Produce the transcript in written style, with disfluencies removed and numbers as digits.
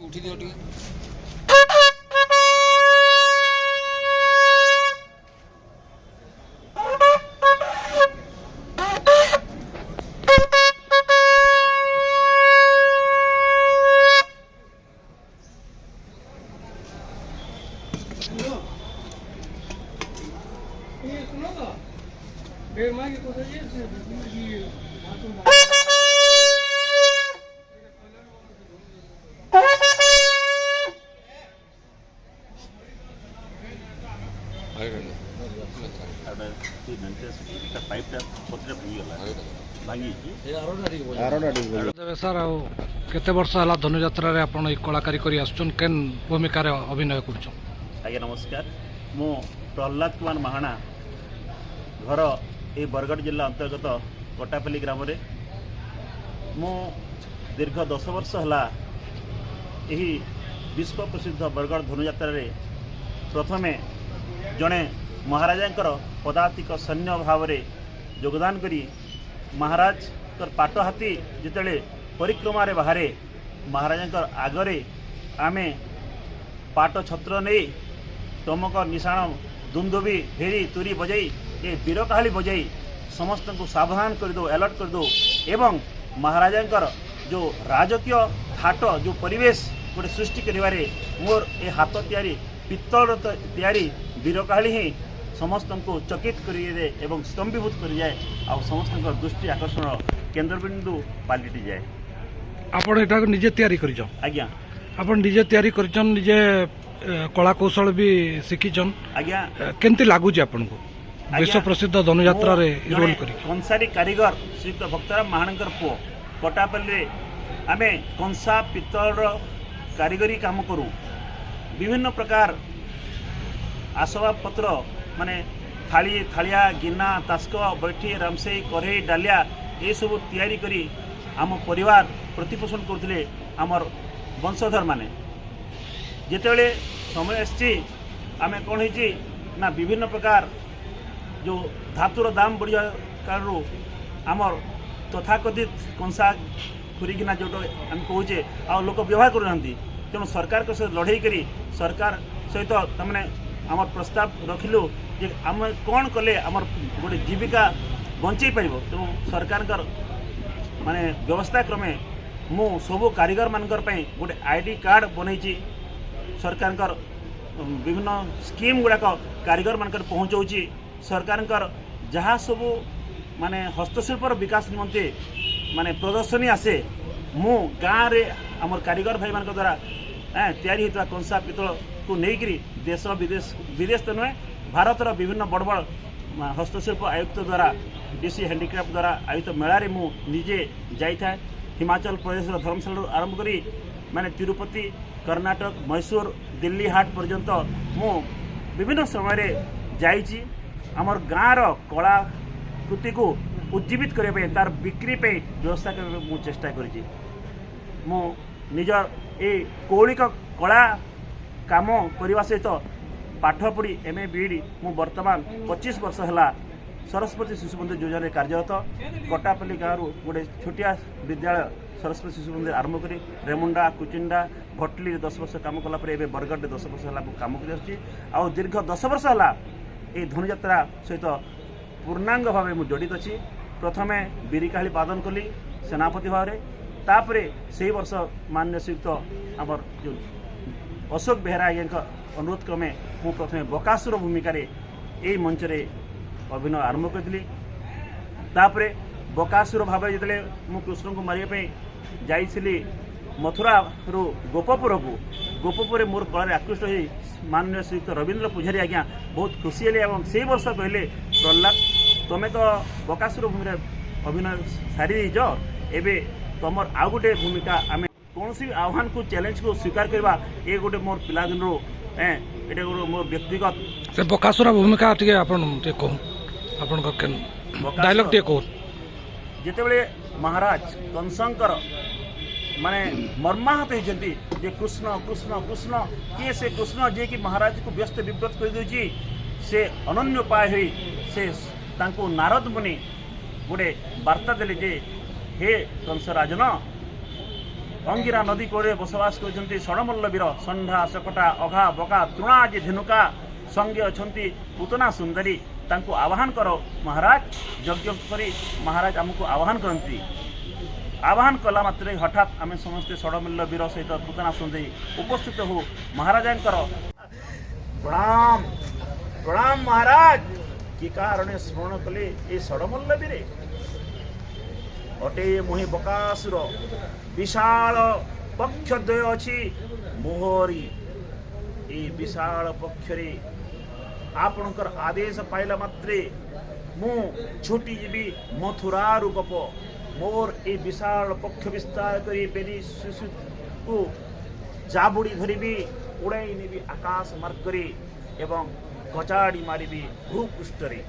उठी दियो टी ये सुनो ना डेढ़ माह की कोशिश ये सर केते वर्ष है धनुजात्रा रे आपण कलाकारी करी आसुछन केन भूमिका रे अभिनय करछन। आज्ञा नमस्कार मु प्रहलाद कुमार महाना घर ये बरगढ़ जिला अंतर्गत कोटापल्ली ग्राम रे मु दीर्घ 10 वर्ष है यही विश्व प्रसिद्ध बरगढ़ धनुजात्रा रे प्रथमे जड़े महाराजा पदातिक सैन्य भाव में योगदान करी महाराज पाट हाथी जिते परिक्रमा रे बाहरे महाराजा आगरे आमे पाट छत्र नहीं टमक निशाण दुंदुबी भेरी तुरी बजाई ये वीर काहाली बजाई समस्त को सावधान कर दो अलर्ट कर दो एवं महाराजा जो राजकीय हाट जो परिवेश गोटे सृष्टि करिवारे मोर ए हाथ तैयारी पित्तल तैयारी वीर काहाली ही समस्त को चकित करिए एवं स्तंभीभूत कर जाए और समस्त दृष्टि आकर्षण केन्द्रबिंदु पलटि जाए। आपण एटा निजे तैयारी करिछ आज्ञा आपण निजे तैयारी करिछन निजे कला कौशल भी शिखिछन आज्ञा केंति लागु जे आपण को विश्व प्रसिद्ध धनुजात्रा रे रोल करी कंसारी कारीगर श्रीयुक्त भक्तराम महानकर पु कोटापल्ली रे आमे कंसा पित्तल कारीगरी काम करू विभिन्न प्रकार आसबाब पत्र माने थाली थालिया गिना तास्क बैठी रामसेई कढ़ई डालिया ये सब तैयारी करी आम परिवार प्रतिपोषण करते आमर वंशधर माने जितेबले समय आसी आम कौन हो ना विभिन्न प्रकार जो धातुर दाम बढ़िया कारण आमर तथाकथित कंसा खुरीकिना जो आम कहे आ लोक व्यवहार करूना तेणु सरकार के सहित लड़े करी सरकार सहित तमें आम प्रस्ताव रखिलु जे आम कौन कले आमर गोटे जीविका बंचई पार तेणु सरकार माने व्यवस्था क्रमे मु सबु कारीगर मानकर पई गोटे आईडी कार्ड बनई सरकार विभिन्न स्कीम गुड़ाक कारीगर मानकर पहुँचाऊँगी सरकार जहाँ सबू माने हस्तशिल्पर विकास निमंते माने प्रदर्शनी आसे मु गाँव रे आमर कारीगर भाई मान द्वारा तैयारी होता कंसा पितल को लेकिन देश विदेश तो नुहे भारतर विभिन्न बड़ बड़ हस्तशिल्प आयुक्त द्वारा डीसी हैंडीक्राफ्ट द्वारा आयुक्त मेला रे मु निजे जाए हिमाचल प्रदेश धर्मशाला आरंभ करी माने तिरुपति कर्नाटक मैसूर दिल्ली हाट पर्यंत मु विभिन्न समय जाइछि आमर गाँव कलाकृति को उज्जीवित करने तार बिक्री पे व्यवस्था करने मु चेष्टा करी मु निजर ए कौलिक कला काम करने सहित पाठ पढ़ी एमए बीएड मु वर्तमान 25 वर्ष है सरस्वती शिशु मंदिर योजना कार्यरत कोटापल्ली गाँव गोटे छोटिया विद्यालय सरस्वती शिशु मंदिर आरंभ करी रेमुंडा कुचिंडा भटली 10 वर्ष काम कलापर एवं बरगढ़ 10 वर्ष है कम कर दीर्घ 10 वर्ष है ये धनुजात्रा सहित पूर्णांग भाव मुझे जड़ित अच्छी प्रथमे बीरी काहाली पादन कली सेनापति भाव में तापरे से वर्ष मान्य श्रीयुक्त आमर जो अशोक बेहरा आज्ञा अनुरोध क्रमे मु प्रथमे बकासुर भूमिका यही मंच रे अभिनय आरंभ करी तापरे बकासुर भाव जिते मु कृष्ण को मारे जाइली मथुरा रू गोपपुर को गोपपुर मोर कला आकृष्ट हो माननीय श्रीयुक्त रवींद्र पुजारी आज्ञा बहुत खुशी हेले और से वर्ष कहले प्रहलाद तुम्हें तो बकासुर भूमि अभिनय सारी दीज एवं तुम आउ गोटे भूमिका आम कौन सी आह्वान को चैलेंज को स्वीकार करवा ये गोटे मोर पिलादिन ये मोर व्यक्तिगत से बकासुर भूमिका टे आपन टे कहू आपन डायलॉग टे कहू जितेबले महाराज कंसंकर माने मर्माहत होती जे कृष्ण कृष्ण कृष्ण किए से कृष्ण जे कि महाराज को व्यस्त विव्रत कर दे से अनन्य उपाय हुई से तांको नारद मुनि गोटे वार्ता देले जे हे कंस राजन अंगिरा नदी कूले बसवास कर षड़मल्ल वीर षंढा शकटा अघा बका तृणा जे धेनुका संगे अच्छा पूतना सुंदरी तांको आह्वान करो महाराज यज्ञ करी महाराज आमको आह्वान करती आह्वान कला मात्रे हठात आम समस्ते षड़मल्ल वीर सहित पूतना सुंदरी उपस्थित हो महाराज प्रणाम प्रणाम महाराज कि कारण स्मरण कले ये षड़मल्ल वीरे अटे मोहि बकासुर विशाल पक्षद्वय अच्छी मोहरी ये विशाल पक्षरे आपणकर आदेश पाइला मात्रे मु छुटी जीवी मथुरा गप मोर ए विशाल पक्ष विस्तार करी बेनी शिशु को जाबुड़ी धरिबी उड़ाई नेबी आकाश मार्ग एवं कचाड़ी मारिबी भूपृष्ठरे